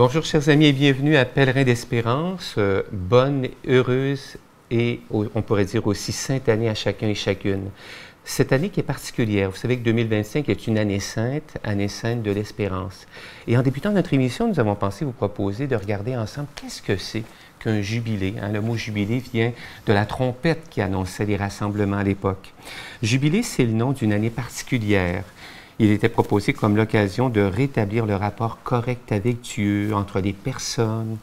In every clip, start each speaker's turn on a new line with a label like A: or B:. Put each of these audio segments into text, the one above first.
A: Bonjour chers amis et bienvenue à Pèlerin d'Espérance. Bonne, heureuse et on pourrait dire aussi sainte année à chacun et chacune. Cette année qui est particulière, vous savez que 2025 est une année sainte de l'espérance. Et en débutant notre émission, nous avons pensé vous proposer de regarder ensemble qu'est-ce que c'est qu'un jubilé. Le mot jubilé vient de la trompette qui annonçait les rassemblements à l'époque. Jubilé, c'est le nom d'une année particulière. Il était proposé comme l'occasion de rétablir le rapport correct avec Dieu, entre les personnes,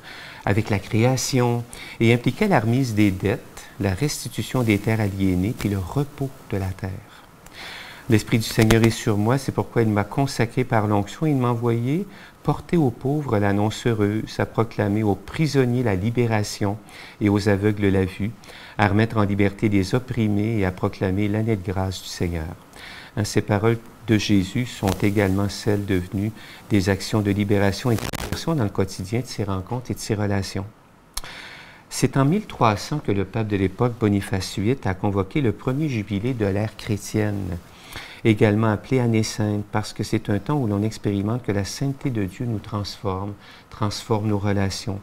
A: avec la création, et impliquait la remise des dettes, la restitution des terres aliénées, puis le repos de la terre. L'Esprit du Seigneur est sur moi, c'est pourquoi il m'a consacré par l'onction et il m'a envoyé porter aux pauvres l'annonce heureuse, à proclamer aux prisonniers la libération et aux aveugles la vue, à remettre en liberté les opprimés et à proclamer l'année de grâce du Seigneur. Ces paroles de Jésus sont également celles devenues des actions de libération et de conversion dans le quotidien de ses rencontres et de ses relations. C'est en 1300 que le pape de l'époque, Boniface VIII, a convoqué le premier jubilé de l'ère chrétienne, également appelé année sainte, parce que c'est un temps où l'on expérimente que la sainteté de Dieu nous transforme nos relations.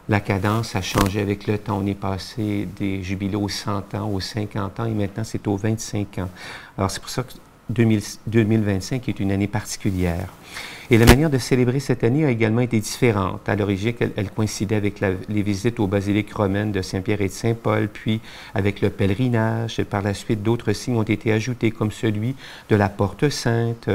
A: La cadence a changé avec le temps. On est passé des jubilés aux 100 ans, aux 50 ans, et maintenant c'est aux 25 ans. Alors c'est pour ça que 2025 est une année particulière. Et la manière de célébrer cette année a également été différente. À l'origine, elle coïncidait avec les visites aux basiliques romaines de Saint-Pierre et de Saint-Paul, puis avec le pèlerinage. Et par la suite, d'autres signes ont été ajoutés, comme celui de la porte sainte,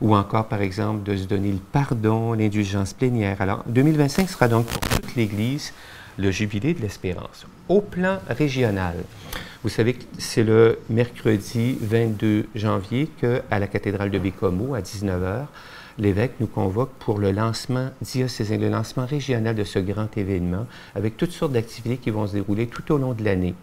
A: ou encore, par exemple, de se donner le pardon, l'indulgence plénière. Alors, 2025 sera donc pour toute l'Église le jubilé de l'espérance. Au plan régional, vous savez que c'est le mercredi 22 janvier qu'à la cathédrale de Bécomo, à 19h, l'évêque nous convoque pour le lancement diocésain, le lancement régional de ce grand événement, avec toutes sortes d'activités qui vont se dérouler tout au long de l'année.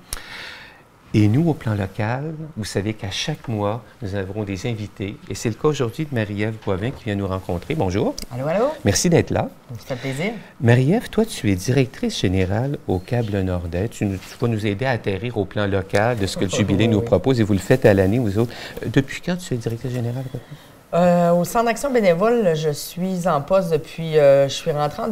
A: Et nous, au plan local, vous savez qu'à chaque mois, nous avons des invités. Et c'est le cas aujourd'hui de Marie-Ève Boivin qui vient nous rencontrer. Bonjour.
B: Allô, allô.
A: Merci d'être là.
B: Ça fait plaisir.
A: Marie-Ève, toi, tu es directrice générale au Câble Nordais. Tu vas nous aider à atterrir au plan local de ce que le Jubilé nous propose et vous le faites à l'année, vous autres. Depuis quand tu es directrice générale?
B: Au Centre d'action bénévole, je suis en poste depuis... je suis rentrée en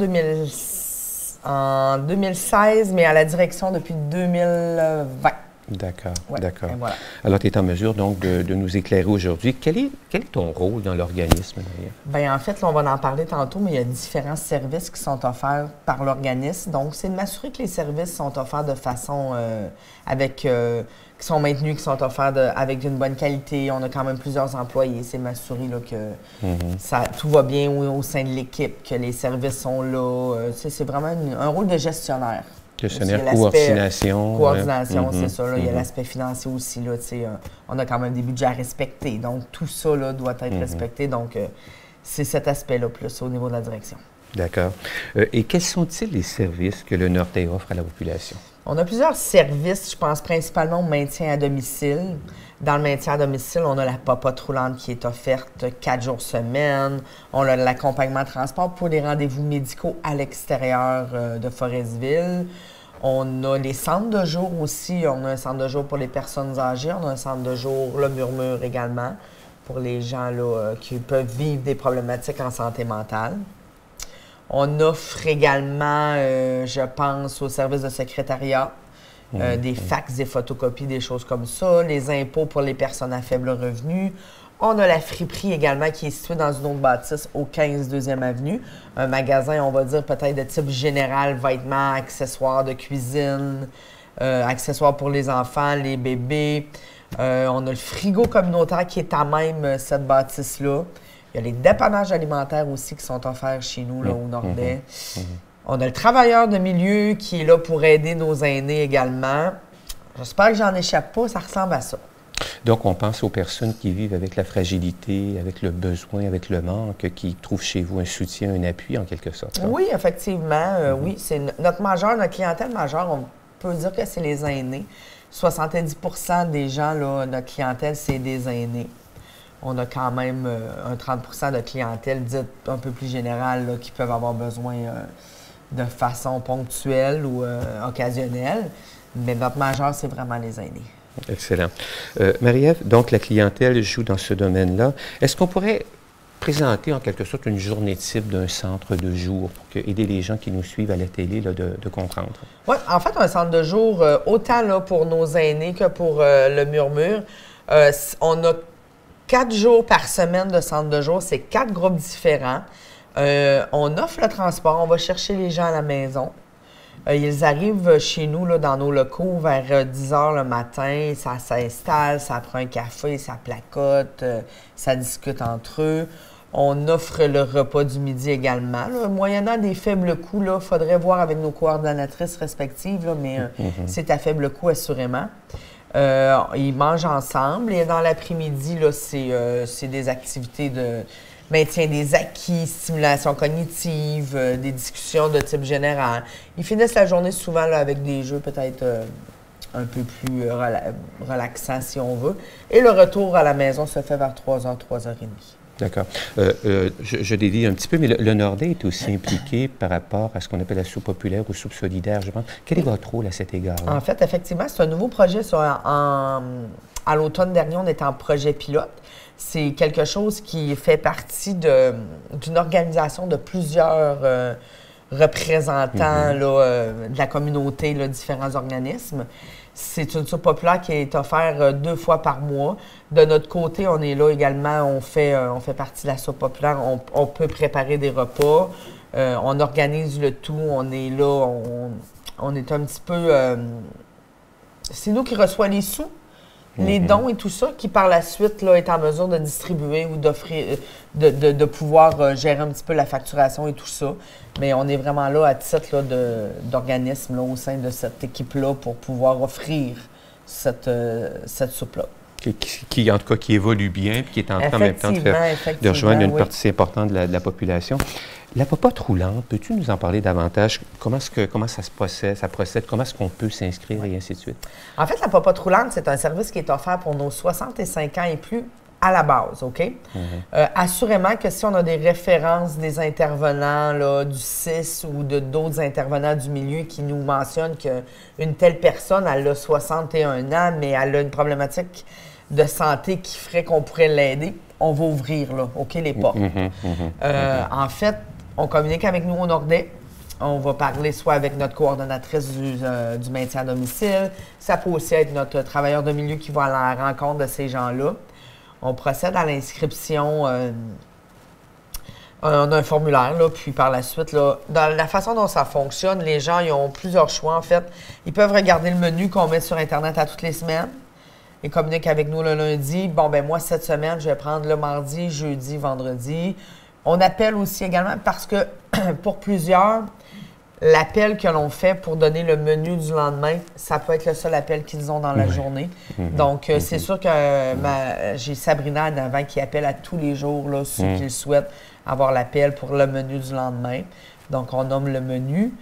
B: 2016, mais à la direction depuis 2020.
A: D'accord,
B: ouais,
A: d'accord.
B: Voilà.
A: Alors, tu es en mesure donc de nous éclairer aujourd'hui. Quel est ton rôle dans l'organisme, Marie-Ève?
B: Bien, en fait, là, on va en parler tantôt, mais il y a différents services qui sont offerts par l'organisme. Donc, c'est de m'assurer que les services sont offerts de façon qui sont maintenus, qui sont offerts avec une bonne qualité. On a quand même plusieurs employés. C'est de m'assurer là, que tout va bien au sein de l'équipe, que les services sont là. C'est vraiment un rôle de gestionnaire.
A: Gestionnaire, coordination.
B: Coordination, c'est ça. Là, il y a l'aspect financier aussi. Là, on a quand même des budgets à respecter. Donc, tout ça là, doit être respecté. Donc, c'est cet aspect-là plus au niveau de la direction.
A: D'accord. Et quels sont-ils les services que le Nordais offre à la population?
B: On a plusieurs services. Je pense principalement au maintien à domicile. Dans le maintien à domicile, on a la popote roulante qui est offerte 4 jours semaine. On a l'accompagnement transport pour les rendez-vous médicaux à l'extérieur de Forestville. On a les centres de jour aussi. On a un centre de jour pour les personnes âgées. On a un centre de jour, le Murmure également, pour les gens là, qui peuvent vivre des problématiques en santé mentale. On offre également, je pense, au service de secrétariat, des fax, des photocopies, des choses comme ça, les impôts pour les personnes à faible revenu. On a la friperie également qui est située dans une autre bâtisse au 15 2e Avenue. Un magasin, on va dire, peut-être de type général, vêtements, accessoires de cuisine, accessoires pour les enfants, les bébés. On a le frigo communautaire qui est à même cette bâtisse-là. Il y a les dépannages alimentaires aussi qui sont offerts chez nous, là, au Nordais. On a le travailleur de milieu qui est là pour aider nos aînés également. J'espère que j'en échappe pas, ça ressemble à ça.
A: Donc, on pense aux personnes qui vivent avec la fragilité, avec le besoin, avec le manque, qui trouvent chez vous un soutien, un appui, en quelque sorte. Hein?
B: Oui, effectivement. Oui, c'est notre clientèle majeure, on peut dire que c'est les aînés. 70% des gens, là, notre clientèle, c'est des aînés. On a quand même un 30% de clientèle dite un peu plus générale là, qui peuvent avoir besoin de façon ponctuelle ou occasionnelle. Mais notre majeur, c'est vraiment les aînés.
A: Excellent. Marie-Ève, donc la clientèle joue dans ce domaine-là. Est-ce qu'on pourrait présenter en quelque sorte une journée type d'un centre de jour pour aider les gens qui nous suivent à la télé là, de comprendre?
B: Oui, en fait, un centre de jour, autant là, pour nos aînés que pour le Murmure, on a 4 jours par semaine de centre de jour. C'est 4 groupes différents. On offre le transport. On va chercher les gens à la maison. Ils arrivent chez nous, là, dans nos locaux, vers 10 h le matin. Ça s'installe, ça prend un café, ça placote, ça discute entre eux. On offre le repas du midi également. Là. Moyennant des faibles coûts, il faudrait voir avec nos coordonnatrices respectives, là, mais c'est à faible coût assurément. Ils mangent ensemble et dans l'après-midi, c'est des activités de maintien des acquis, stimulation cognitive, des discussions de type général. Ils finissent la journée souvent là, avec des jeux peut-être un peu plus relaxants si on veut. Et le retour à la maison se fait vers 3 h, 3 h 30.
A: D'accord. Je dévie un petit peu, mais le Nordais est aussi impliqué par rapport à ce qu'on appelle la soupe populaire ou soupe solidaire, je pense. Quel est votre rôle à cet égard?
B: En fait, effectivement, c'est un nouveau projet. À l'automne dernier, on était en projet pilote. C'est quelque chose qui fait partie d'une organisation de plusieurs représentants de la communauté, là, différents organismes. C'est une soupe populaire qui est offerte 2 fois par mois. De notre côté, on est là également, on fait partie de la soupe populaire. On peut préparer des repas, on organise le tout, on est là, on est un petit peu... c'est nous qui reçoit les sous, les dons et tout ça, qui par la suite là, est en mesure de distribuer ou d'offrir, de pouvoir gérer un petit peu la facturation et tout ça. Mais on est vraiment là à titre là, d'organisme au sein de cette équipe-là pour pouvoir offrir cette soupe-là.
A: Qui, en tout cas, qui évolue bien et qui est en train en même temps de rejoindre une partie importante de la population. La popote roulante, peux-tu nous en parler davantage? Comment ça se procède? Comment est-ce qu'on peut s'inscrire et ainsi de suite?
B: En fait, la popote roulante, c'est un service qui est offert pour nos 65 ans et plus à la base, OK? Assurément que si on a des références des intervenants là, du CIS ou d'autres intervenants du milieu qui nous mentionnent qu'une telle personne, elle a 61 ans, mais elle a une problématique de santé qui ferait qu'on pourrait l'aider, on va ouvrir, là, OK, les portes. En fait, on communique avec nous au Nordais. On va parler soit avec notre coordonnatrice du maintien à domicile. Ça peut aussi être notre travailleur de milieu qui va à la rencontre de ces gens-là. On procède à l'inscription. On a un formulaire, là, puis par la suite, là, dans la façon dont ça fonctionne, les gens ils ont plusieurs choix, en fait. Ils peuvent regarder le menu qu'on met sur Internet à toutes les semaines. Ils communiquent avec nous le lundi. Bon, ben moi, cette semaine, je vais prendre le mardi, jeudi, vendredi. On appelle aussi également parce que, pour plusieurs, l'appel que l'on fait pour donner le menu du lendemain, ça peut être le seul appel qu'ils ont dans la journée. Donc, c'est sûr que j'ai Sabrina en avant qui appelle à tous les jours, là, ceux qui souhaitent avoir l'appel pour le menu du lendemain. Donc, on nomme le menu.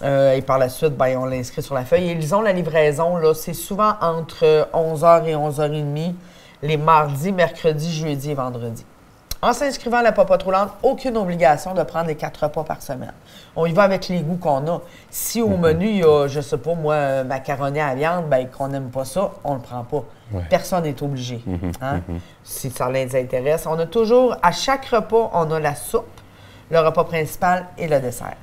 B: Et par la suite, ben, on l'inscrit sur la feuille. Et ils ont la livraison, là, c'est souvent entre 11 h et 11 h 30, les mardis, mercredis, jeudis et vendredis. En s'inscrivant à la popote roulante, aucune obligation de prendre les 4 repas par semaine. On y va avec les goûts qu'on a. Si au menu, il y a, je sais pas, moi, macaroni à la viande, bien, qu'on n'aime pas ça, on le prend pas. Ouais. Personne n'est obligé. Si ça les intéresse. On a toujours, à chaque repas, on a la soupe, le repas principal et le dessert.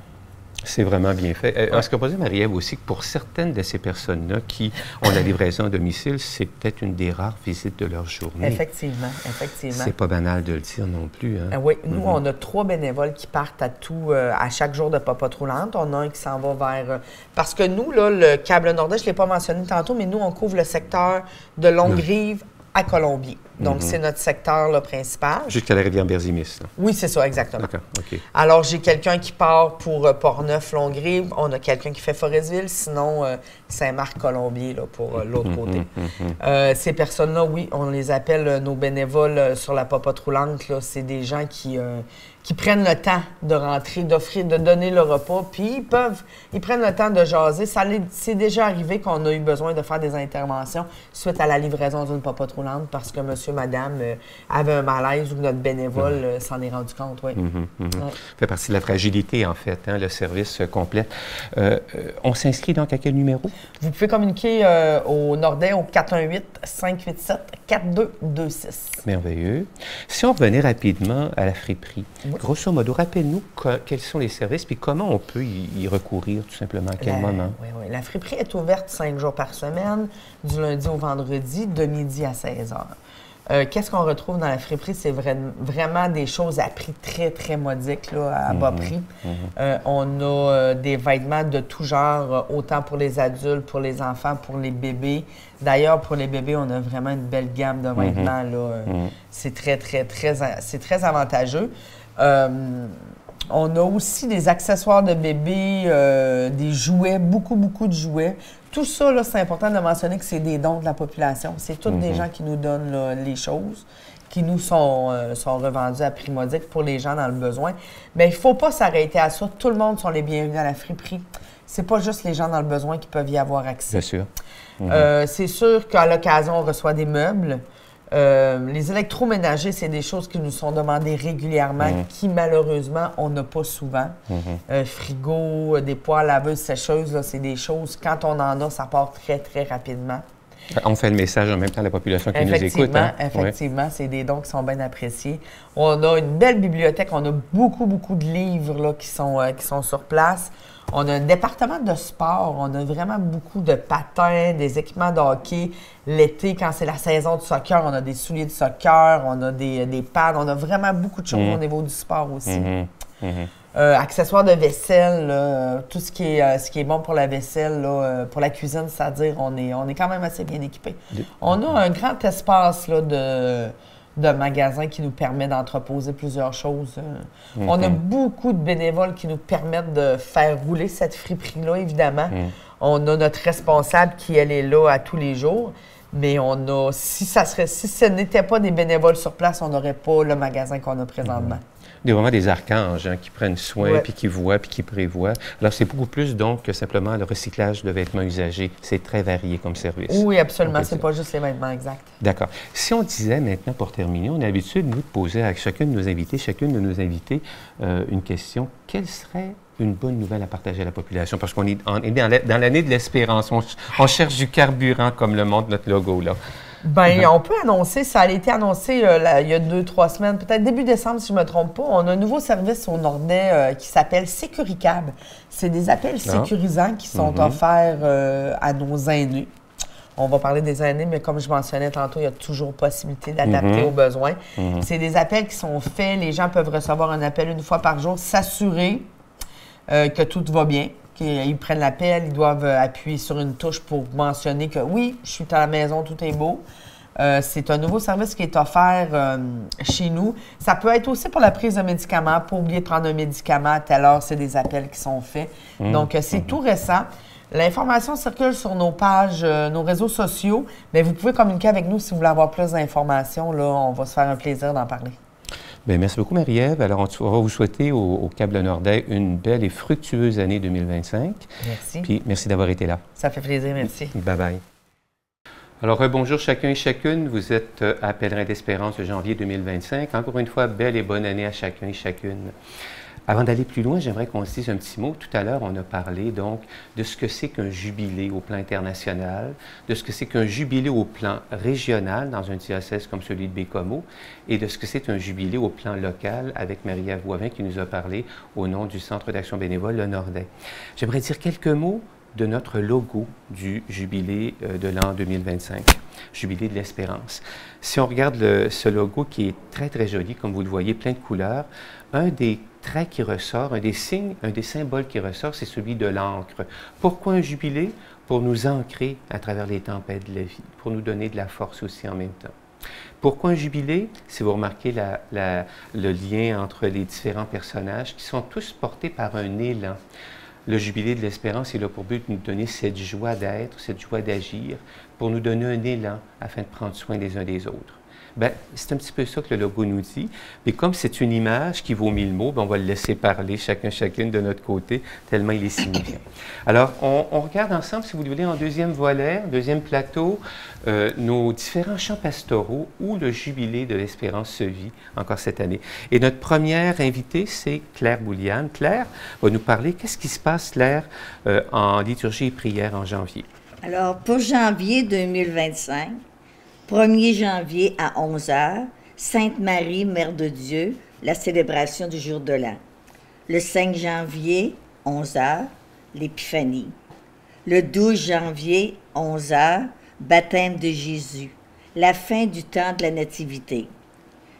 A: C'est vraiment bien fait. Est-ce que vous dire, Marie-Ève, aussi que pour certaines de ces personnes-là qui ont la livraison à domicile, c'est peut-être une des rares visites de leur journée?
B: Effectivement, effectivement.
A: C'est pas banal de le dire non plus. Hein?
B: Oui, nous, on a 3 bénévoles qui partent à chaque jour de popote roulante. On a un qui s'en va vers... parce que nous, là, le câble Nordais, je ne l'ai pas mentionné tantôt, mais nous, on couvre le secteur de Longue-Rive à Colombier. Donc, c'est notre secteur là, principal. Jusqu'à
A: la rivière Berzimis.
B: Oui, c'est ça, exactement.
A: D'accord, OK.
B: Alors, j'ai quelqu'un qui part pour Portneuf, Longue-Rive. On a quelqu'un qui fait Forestville. Sinon, Saint-Marc-Colombier là, pour l'autre côté. Ces personnes-là, oui, on les appelle nos bénévoles sur la popote roulante. C'est des gens qui qui prennent le temps de rentrer, d'offrir, de donner le repas, puis ils prennent le temps de jaser. C'est déjà arrivé qu'on a eu besoin de faire des interventions suite à la livraison d'une popote roulante parce que monsieur, madame avait un malaise ou notre bénévole s'en est rendu compte, oui.
A: Ça fait partie de la fragilité, en fait, hein, le service complète. On s'inscrit donc à quel numéro? Vous
B: pouvez communiquer au Nordais au 418-587-4226.
A: Merveilleux. Si on revenait rapidement à la friperie, grosso modo, rappelle-nous quels sont les services puis comment on peut y recourir tout simplement, à quel moment?
B: Oui. La friperie est ouverte 5 jours par semaine, du lundi au vendredi, de midi à 16 heures. Qu'est-ce qu'on retrouve dans la friperie? C'est vraiment des choses à prix très, très modique, là, à bas prix. On a des vêtements de tout genre, autant pour les adultes, pour les enfants, pour les bébés. D'ailleurs, pour les bébés, on a vraiment une belle gamme de vêtements. C'est très avantageux. On a aussi des accessoires de bébé, des jouets, beaucoup de jouets. Tout ça, là, c'est important de mentionner que c'est des dons de la population. C'est tous des gens qui nous donnent là, les choses, qui nous sont revendus à prix modique pour les gens dans le besoin. Mais il ne faut pas s'arrêter à ça. Tout le monde sont les bienvenus à la friperie. C'est pas juste les gens dans le besoin qui peuvent y avoir accès.
A: Bien sûr.
B: C'est sûr qu'à l'occasion, on reçoit des meubles. Les électroménagers, c'est des choses qui nous sont demandées régulièrement, qui malheureusement, on n'a pas souvent. Frigo, des poêles laveuses, sécheuses, là, c'est des choses, quand on en a, ça part très, très rapidement.
A: On fait le message en même temps à la population qui nous écoute. Hein?
B: Effectivement, c'est des dons qui sont bien appréciés. On a une belle bibliothèque, on a beaucoup de livres là, qui sont sur place. On a un département de sport, on a vraiment beaucoup de patins, des équipements de hockey. L'été, quand c'est la saison du soccer, on a des souliers de soccer, on a des pads, on a vraiment beaucoup de choses au niveau du sport aussi. Accessoires de vaisselle, là, tout ce qui est bon pour la vaisselle, là, pour la cuisine, c'est-à-dire on est quand même assez bien équipé. On a un grand espace là, de magasins qui nous permet d'entreposer plusieurs choses. On a beaucoup de bénévoles qui nous permettent de faire rouler cette friperie-là, évidemment. On a notre responsable qui, elle, est là à tous les jours. Mais si ce n'était pas des bénévoles sur place, on n'aurait pas le magasin qu'on a présentement.
A: Il y a vraiment des archanges qui prennent soin, puis qui voient, puis qui prévoient. Alors, c'est beaucoup plus, donc, que simplement le recyclage de vêtements usagés. C'est très varié comme service.
B: Oui, absolument. C'est pas juste les vêtements exacts.
A: D'accord. Si on disait maintenant, pour terminer, on a l'habitude, nous, de poser à chacune de nos invités, une question. Quelle serait une bonne nouvelle à partager à la population? Parce qu'on est dans l'année de l'espérance. On cherche du carburant, comme le montre notre logo, là.
B: Bien, on peut annoncer, ça a été annoncé il y a 2-3 semaines, peut-être début décembre si je ne me trompe pas. On a un nouveau service au Nordais qui s'appelle Sécuricab. C'est des appels sécurisants qui sont offerts à nos aînés. On va parler des aînés, mais comme je mentionnais tantôt, il y a toujours possibilité d'adapter aux besoins. C'est des appels qui sont faits. Les gens peuvent recevoir un appel une fois par jour, s'assurer que tout va bien. Ils prennent l'appel, ils doivent appuyer sur une touche pour mentionner que oui, je suis à la maison, tout est beau. C'est un nouveau service qui est offert chez nous. Ça peut être aussi pour la prise de médicaments, pas oublier de prendre un médicament à telle heure, c'est des appels qui sont faits. Donc, c'est tout récent. L'information circule sur nos pages, nos réseaux sociaux, mais vous pouvez communiquer avec nous si vous voulez avoir plus d'informations. Là, on va se faire un plaisir d'en parler.
A: Bien, merci beaucoup, Marie-Ève. Alors, on va vous souhaiter au Câble Nordais une belle et fructueuse année 2025.
B: Merci.
A: Puis, merci d'avoir été là.
B: Ça fait plaisir, merci.
A: Bye-bye. Alors, bonjour chacun et chacune. Vous êtes à Pèlerin d'Espérance de janvier 2025. Encore une fois, belle et bonne année à chacun et chacune. Avant d'aller plus loin, j'aimerais qu'on se dise un petit mot. Tout à l'heure, on a parlé donc de ce que c'est qu'un jubilé au plan international, de ce que c'est qu'un jubilé au plan régional dans un diocèse comme celui de Baie-Comeau et de ce que c'est un jubilé au plan local avec Marie-Ève Boivin qui nous a parlé au nom du Centre d'action bénévole Le Nordais. J'aimerais dire quelques mots de notre logo du jubilé de l'an 2025, Jubilé de l'Espérance. Si on regarde ce logo qui est très, très joli, comme vous le voyez, plein de couleurs, un des traits qui ressort, un des signes, un des symboles qui ressort, c'est celui de l'encre. Pourquoi un jubilé? Pour nous ancrer à travers les tempêtes de la vie, pour nous donner de la force aussi en même temps. Pourquoi un jubilé? Si vous remarquez le lien entre les différents personnages qui sont tous portés par un élan. Le jubilé de l'espérance est là pour but de nous donner cette joie d'être, cette joie d'agir, pour nous donner un élan afin de prendre soin des uns des autres. Bien, c'est un petit peu ça que le logo nous dit. Mais comme c'est une image qui vaut 1000 mots, bien, on va le laisser parler chacune de notre côté, tellement il est signifiant. Alors, on regarde ensemble, si vous le voulez, en deuxième volet, deuxième plateau, nos différents chants pastoraux où le jubilé de l'Espérance se vit encore cette année. Et notre première invitée, c'est Claire Bouliane. Claire va nous parler, qu'est-ce qui se passe, Claire, en liturgie et prière en janvier?
C: Alors, pour janvier 2025, 1er janvier à 11 h, Sainte Marie, Mère de Dieu, la célébration du jour de l'an. Le 5 janvier, 11 h, l'Épiphanie. Le 12 janvier, 11 h, baptême de Jésus, la fin du temps de la Nativité.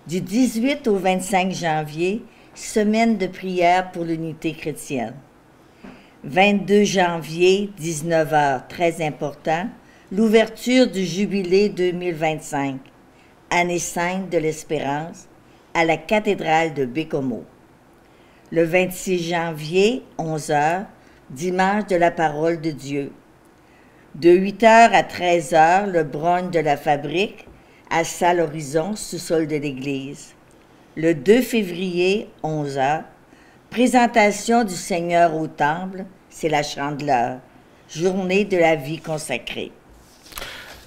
C: Du 18 au 25 janvier, semaine de prière pour l'unité chrétienne. 22 janvier, 19 h, très important, l'ouverture du jubilé 2025, année sainte de l'Espérance, à la cathédrale de Bécomo. Le 26 janvier, 11 h, dimanche de la parole de Dieu. De 8 h à 13 h, le brogne de la fabrique, à Salle Horizon, sous-sol de l'église. Le 2 février, 11 h, présentation du Seigneur au temple, c'est la Chandeleur, journée de la vie consacrée.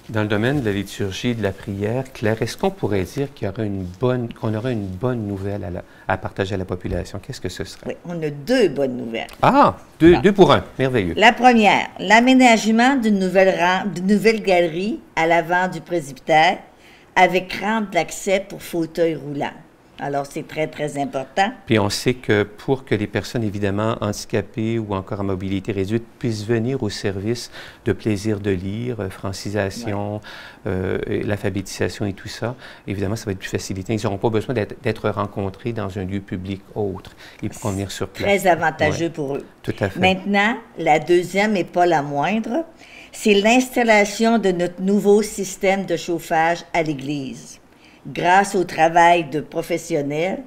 A: Dans le domaine de la liturgie et de la prière, Claire, est-ce qu'on pourrait dire qu'on aurait une bonne nouvelle à partager à la population? Qu'est-ce que ce serait?
C: Oui, on a 2 bonnes nouvelles.
A: Ah, deux pour un, merveilleux.
C: La première, l'aménagement d'une nouvelle galerie à l'avant du presbytère avec rampe d'accès pour fauteuil roulant. Alors, c'est très, très important.
A: Puis on sait que pour que les personnes, évidemment, handicapées ou encore à mobilité réduite puissent venir au service de plaisir de lire, francisation, l'alphabétisation et tout ça, évidemment, ça va être plus facilité. Ils n'auront pas besoin d'être rencontrés dans un lieu public autre. Ils pourront venir sur place.
C: Très avantageux pour eux.
A: Tout à fait.
C: Maintenant, la deuxième et pas la moindre, c'est l'installation de notre nouveau système de chauffage à l'église, grâce au travail de professionnels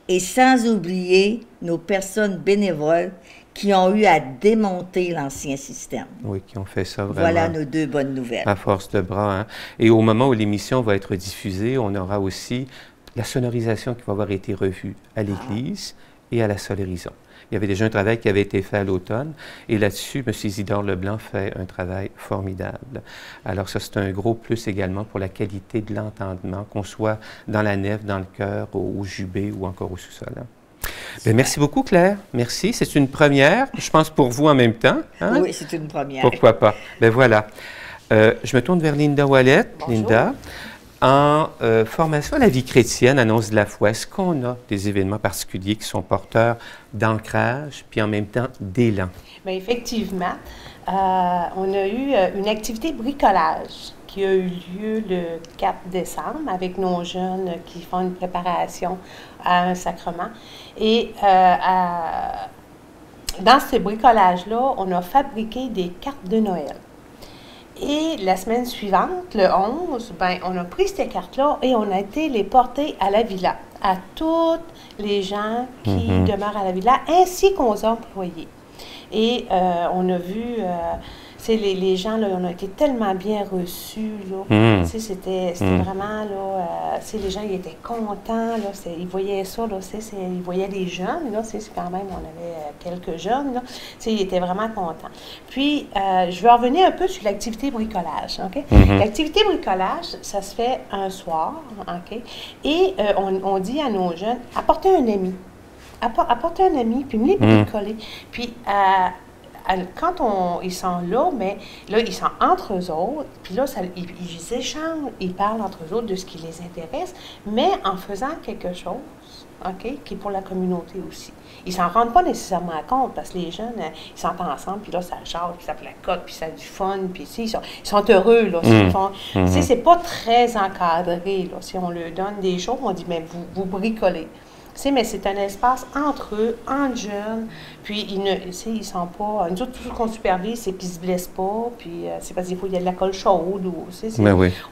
C: et sans oublier nos personnes bénévoles qui ont eu à démonter l'ancien système.
A: Oui, qui ont fait ça vraiment.
C: Voilà nos 2 bonnes nouvelles.
A: À force de bras. Hein? Et au moment où l'émission va être diffusée, on aura aussi la sonorisation qui va avoir été revue à l'église et à la Salle Horizon. Il y avait déjà un travail qui avait été fait à l'automne, et là-dessus, M. Isidore Leblanc fait un travail formidable. Alors ça, c'est un gros plus également pour la qualité de l'entendement, qu'on soit dans la nef, dans le chœur, au jubé ou encore au sous-sol. Hein. Bien, merci beaucoup, Claire. Merci. C'est une première, je pense, pour vous en même temps. Hein?
C: Oui, c'est une première.
A: Pourquoi pas? Bien, voilà. Je me tourne vers Linda Ouellet.
B: Bonjour.
A: Linda, en formation à la vie chrétienne, annonce de la foi, est-ce qu'on a des événements particuliers qui sont porteurs d'ancrage, puis en même temps d'élan?
D: Bien, effectivement, on a eu une activité bricolage qui a eu lieu le 4 décembre avec nos jeunes qui font une préparation à un sacrement. Et dans ce bricolage-là, on a fabriqué des cartes de Noël. Et la semaine suivante, le 11, ben, on a pris ces cartes-là et on a été les porter à la villa, à toutes les gens qui demeurent à la villa, ainsi qu'aux employés. Et on a vu, les gens, là, on a été tellement bien reçus, là. C'était vraiment, là, les gens, ils étaient contents, là, ils voyaient ça, là, ils voyaient les jeunes, là, c'est quand même, on avait quelques jeunes, là, ils étaient vraiment contents. Puis, je vais revenir un peu sur l'activité bricolage, OK? L'activité bricolage, ça se fait un soir, OK? Et on dit à nos jeunes, apportez un ami. Apportez un ami, puis venez bricoler. Puis, quand ils sont là, mais là, ils sont entre eux autres, puis là, ils échangent, ils parlent entre eux autres de ce qui les intéresse, mais en faisant quelque chose, OK, qui est pour la communauté aussi. Ils s'en rendent pas nécessairement compte, parce que les jeunes, ils sont ensemble, puis là, ça jase, puis ça placote, puis ça a du fun, puis ils sont heureux, là. C'est pas très encadré, là. Si on leur donne des choses, on dit, mais vous bricolez. Mais c'est un espace entre eux, entre jeunes, puis ils sont pas... Nous autres, tout ce qu'on supervise, c'est qu'ils ne se blessent pas, puis c'est parce qu'il faut qu'il y ait de l'alcool chaude, ou,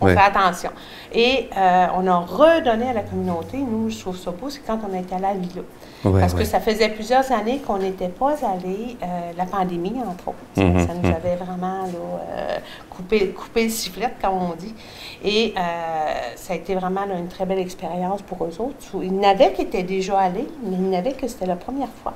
D: on fait attention. Et on a redonné à la communauté, nous, je trouve ça beau, c'est quand on a été allé à la Villa. Parce que ça faisait plusieurs années qu'on n'était pas allé, la pandémie, entre autres. Ça nous avait vraiment là, coupé le sifflet, comme on dit. Et ça a été vraiment là, une très belle expérience pour eux autres. Il y en avait qui étaient déjà allés, mais il y en avait que c'était la première fois.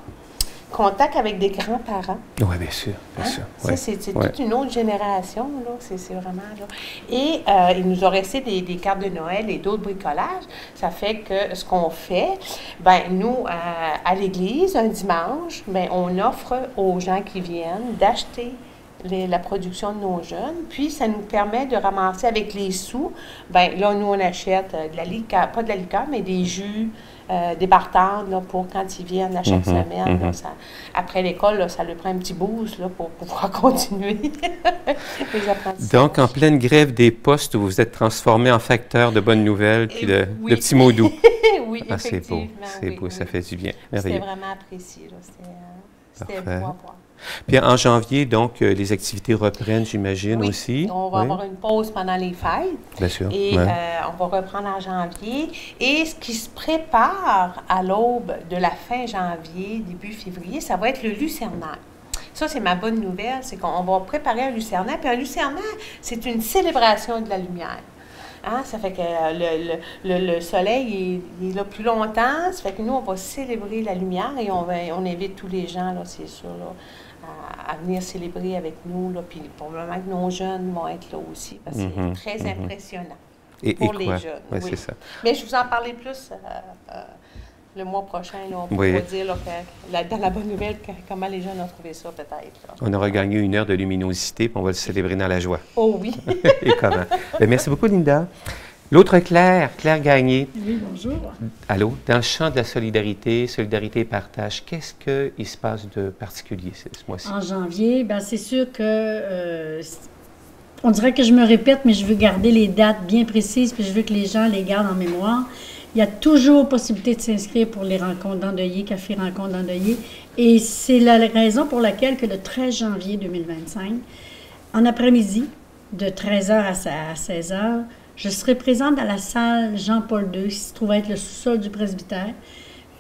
D: Contact avec des grands-parents.
A: Oui, bien sûr, bien sûr.
D: Ouais. C'est toute une autre génération, là. C'est vraiment, là. Et il nous a resté des cartes de Noël et d'autres bricolages. Ça fait que ce qu'on fait, ben nous, à l'église, un dimanche, ben on offre aux gens qui viennent d'acheter la production de nos jeunes, puis ça nous permet de ramasser avec les sous. Bien, là, nous, on achète de la liqueur, pas de la liqueur, mais des jus, des bartendes, là, pour quand ils viennent à chaque semaine. Là, après l'école, là, ça leur prend un petit boost là, pour pouvoir continuer les apprentissages.
A: Donc, en pleine grève des postes, vous vous êtes transformé en facteur de bonnes nouvelles puis de petits mots doux.
D: Oui,
A: ah, c'est beau, c'est beau, ça fait du bien. Merveilleux.
D: C'était vraiment apprécié. C'était beau à voir.
A: Puis en janvier, donc, les activités reprennent, j'imagine, aussi.
D: On va avoir une pause pendant les fêtes.
A: Bien sûr.
D: Et on va reprendre en janvier. Et ce qui se prépare à l'aube de la fin janvier, début février, ça va être le lucernaire. Ça, c'est ma bonne nouvelle, c'est qu'on va préparer un lucernaire. Puis un lucernaire, c'est une célébration de la lumière. Hein? Ça fait que le soleil il est là plus longtemps. Ça fait que nous, on va célébrer la lumière et on invite tous les gens, là, c'est sûr, là, à venir célébrer avec nous. Là, puis probablement que nos jeunes vont être là aussi, parce que c'est très impressionnant pour les jeunes.
A: Oui, c'est ça.
D: Mais je vous en parlerai plus le mois prochain. Là, on pourra dire là, dans la bonne nouvelle comment les jeunes ont trouvé ça, peut-être. Là.
A: On aura gagné 1 heure de luminosité, puis on va le célébrer dans la joie.
D: Oh oui!
A: Et comment? Bien, merci beaucoup, Linda. L'autre Claire Gagné.
E: Oui, bonjour.
A: Allô? Dans le champ de la solidarité et partage, qu'est-ce qu'il se passe de particulier ce mois-ci?
E: En janvier, bien, c'est sûr que on dirait que je me répète, mais je veux garder les dates bien précises, puis je veux que les gens les gardent en mémoire. Il y a toujours possibilité de s'inscrire pour les rencontres d'endeuillés, café rencontres d'endeuillés. Et c'est la raison pour laquelle que le 13 janvier 2025, en après-midi, de 13h à 16h, je serai présente dans la salle Jean-Paul II, qui se trouve être le sous-sol du presbytère,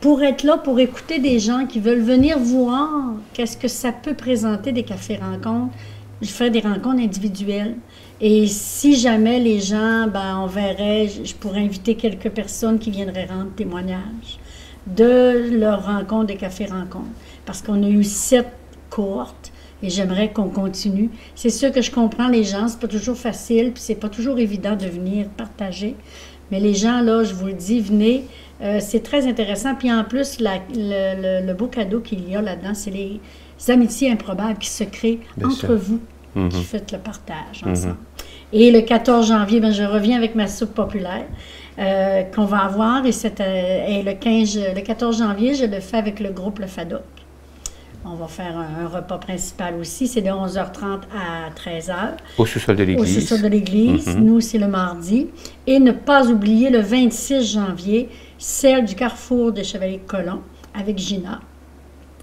E: pour être là, pour écouter des gens qui veulent venir voir qu'est-ce que ça peut présenter des cafés-rencontres. Je ferai des rencontres individuelles. Et si jamais les gens, ben, on verrait, je pourrais inviter quelques personnes qui viendraient rendre témoignage de leur rencontre des cafés-rencontres. Parce qu'on a eu 7 cohortes et j'aimerais qu'on continue. C'est sûr que je comprends les gens, c'est pas toujours facile, puis c'est pas toujours évident de venir partager. Mais les gens, là, je vous le dis, venez. C'est très intéressant. Puis en plus, le beau cadeau qu'il y a là-dedans, c'est les amitiés improbables qui se créent entre vous, qui faites le partage ensemble. Et le 14 janvier, ben, je reviens avec ma soupe populaire qu'on va avoir. Et le 14 janvier, je le fais avec le groupe Le Fadoc. On va faire un repas principal aussi. C'est de 11h30 à 13h.
A: Au sous-sol de l'église.
E: Au sous-sol de l'église. Nous, c'est le mardi. Et ne pas oublier le 26 janvier, celle du Carrefour des Chevaliers-Colomb avec Gina.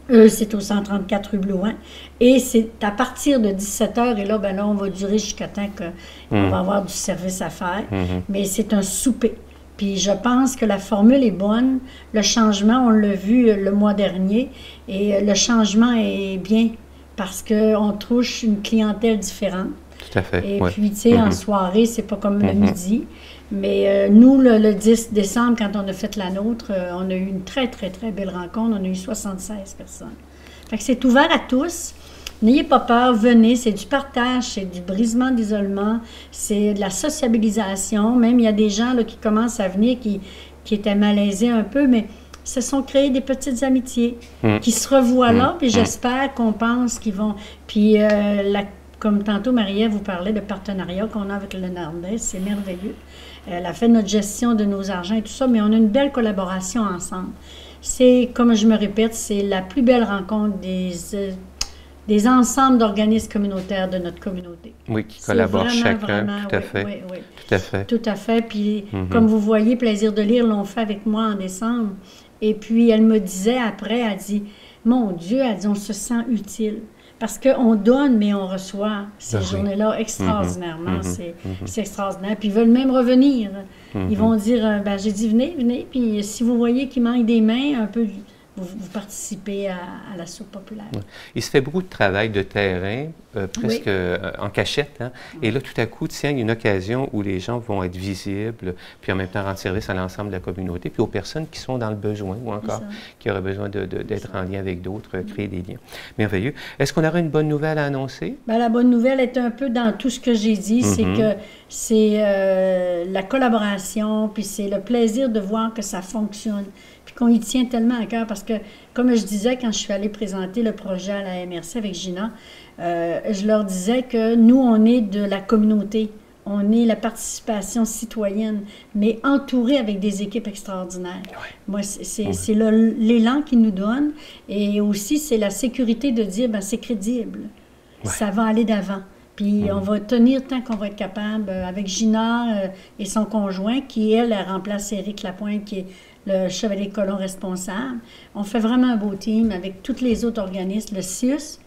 E: C'est au 134 rue Blouin. Et c'est à partir de 17h. Et là, ben là, on va durer jusqu'à temps qu'on va avoir du service à faire. Mais c'est un souper. Puis je pense que la formule est bonne. Le changement, on l'a vu le mois dernier. Et le changement est bien parce qu'on touche une clientèle différente.
A: Tout à fait.
E: Et puis, tu sais, en soirée, c'est pas comme le midi. Mais nous, le 10 décembre, quand on a fait la nôtre, on a eu une très, très, très belle rencontre. On a eu 76 personnes. Fait que c'est ouvert à tous. N'ayez pas peur, venez. C'est du partage, c'est du brisement d'isolement, c'est de la sociabilisation. Même, il y a des gens là, qui commencent à venir qui étaient malaisés un peu, mais se sont créés des petites amitiés qui se revoient là. Puis j'espère qu'on pense qu'ils vont... Puis comme tantôt, Marie-Ève vous parlait de partenariat qu'on a avec le Nord-Est, c'est merveilleux. Elle a fait notre gestion de nos argents et tout ça, mais on a une belle collaboration ensemble. C'est, comme je me répète, c'est la plus belle rencontre des ensembles d'organismes communautaires de notre communauté.
A: Oui, qui collaborent chacun, tout à fait.
E: Oui, oui.
A: Tout à fait.
E: Tout à fait. Puis, comme vous voyez, Plaisir de lire l'ont fait avec moi en décembre. Et puis, elle me disait après, elle dit, mon Dieu, elle dit, on se sent utile. Parce qu'on donne, mais on reçoit ces journées-là extraordinairement. C'est extraordinaire. Puis ils veulent même revenir. Ils vont dire, ben, j'ai dit, venez, venez. Puis si vous voyez qu'il manque des mains, un peu, vous participez à la soupe populaire.
A: Il se fait beaucoup de travail de terrain, presque en cachette. Hein? Et là, tout à coup, tiens, il y a une occasion où les gens vont être visibles, puis en même temps rendre service à l'ensemble de la communauté, puis aux personnes qui sont dans le besoin ou encore qui auraient besoin d'être en lien avec d'autres, créer des liens. Merveilleux. Est-ce qu'on aura une bonne nouvelle à annoncer? Bien,
E: la bonne nouvelle est un peu dans tout ce que j'ai dit, c'est que c'est la collaboration, puis c'est le plaisir de voir que ça fonctionne, puis qu'on y tient tellement à cœur, parce que, comme je disais, quand je suis allée présenter le projet à la MRC avec Gina, je leur disais que nous, on est de la communauté, on est la participation citoyenne, mais entourée avec des équipes extraordinaires. Moi, c'est l'élan qu'ils nous donnent, et aussi, c'est la sécurité de dire, ben c'est crédible, ça va aller d'avant. Puis on va tenir tant qu'on va être capable, avec Gina et son conjoint, qui, elle remplace Éric Lapointe, qui est le chevalier colon responsable. On fait vraiment un beau team avec tous les autres organismes, le CIUS,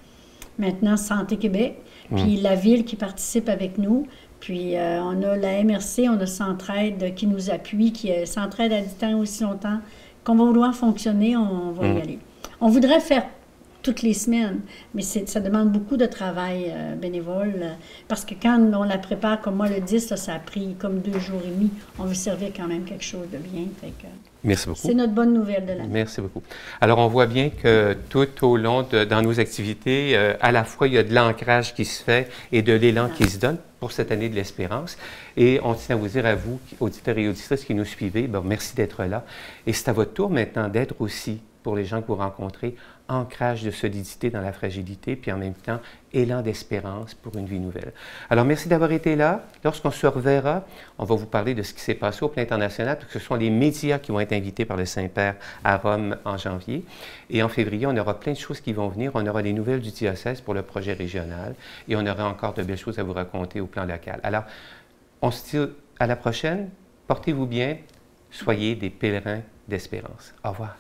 E: maintenant Santé Québec, puis la Ville qui participe avec nous. Puis on a la MRC, on a Centraide qui nous appuie, qui Centraide a dit tant aussi longtemps qu'on va vouloir fonctionner, on va y aller. On voudrait faire toutes les semaines, mais ça demande beaucoup de travail bénévole, parce que quand on la prépare, comme moi le 10, là, ça a pris comme 2 jours et demi. On veut servir quand même quelque chose de bien. Fait que,
A: merci beaucoup.
E: C'est notre bonne nouvelle de l'année.
A: Merci beaucoup. Alors, on voit bien que tout au long dans nos activités, à la fois, il y a de l'ancrage qui se fait et de l'élan qui se donne pour cette année de l'espérance. Et on tient à vous dire à vous, auditeurs et auditrices qui nous suivez, bien, merci d'être là. Et c'est à votre tour maintenant d'être aussi, pour les gens que vous rencontrez, ancrage de solidité dans la fragilité, puis en même temps, élan d'espérance pour une vie nouvelle. Alors, merci d'avoir été là. Lorsqu'on se reverra, on va vous parler de ce qui s'est passé au plan international, parce que ce sont les médias qui vont être invités par le Saint-Père à Rome en janvier. Et en février, on aura plein de choses qui vont venir. On aura des nouvelles du diocèse pour le projet régional, et on aura encore de belles choses à vous raconter au plan local. Alors, on se dit à la prochaine. Portez-vous bien. Soyez des pèlerins d'espérance. Au revoir.